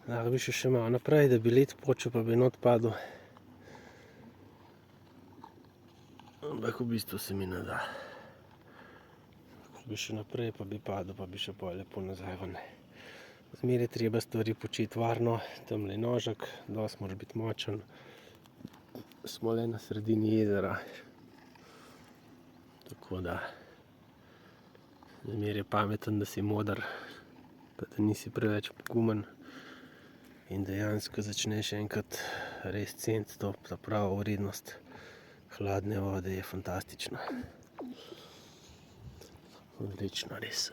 Lahko bi še malo naprej, da bi led počel, pa bi not padel. Ampak v bistvu se mi ne da. Ko bi še naprej, pa bi padel, pa bi še pol lepo nazaj ven. Zmeraj je treba stvari početi varno, tamle je nožek, dosti moraš biti močen. Smo le na sredini jezera. Tako da zmeraj je pameten, da si moder, pa da nisi preveč pogumen. In dejansko začneš enkrat res ceniti to, ta pravo vrednost hladne vode je fantastična. Odlično, res.